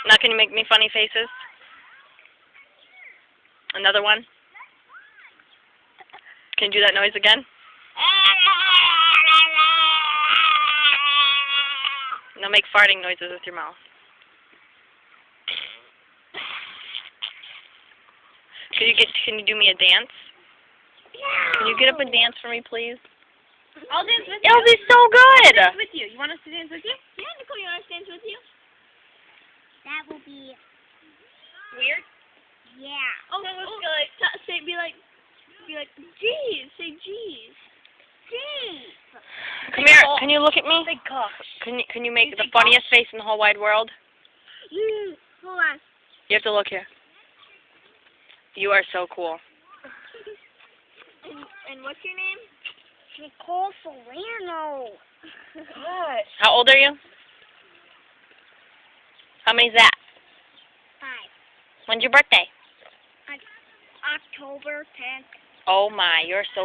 Now can you make me funny faces? Another one? Can you do that noise again? Now make farting noises with your mouth. Can you do me a dance? Can you get up and dance for me, please? I'll dance with you. It'll be so good! I'll dance with you. You want us to dance with you? Yeah, Nicole, you want us to dance with you? That will be Weird? yeah. Oh, so let's go like, be like, geez, say geez. Jeez. Come here, can you look at me? Big cock. Can you make the funniest face in the whole wide world? Hold on. You have to look here. You are so cool. And what's your name? Nicole Solano. Gosh. How old are you? How many's that? 5. When's your birthday? October 10th. Oh my, you're so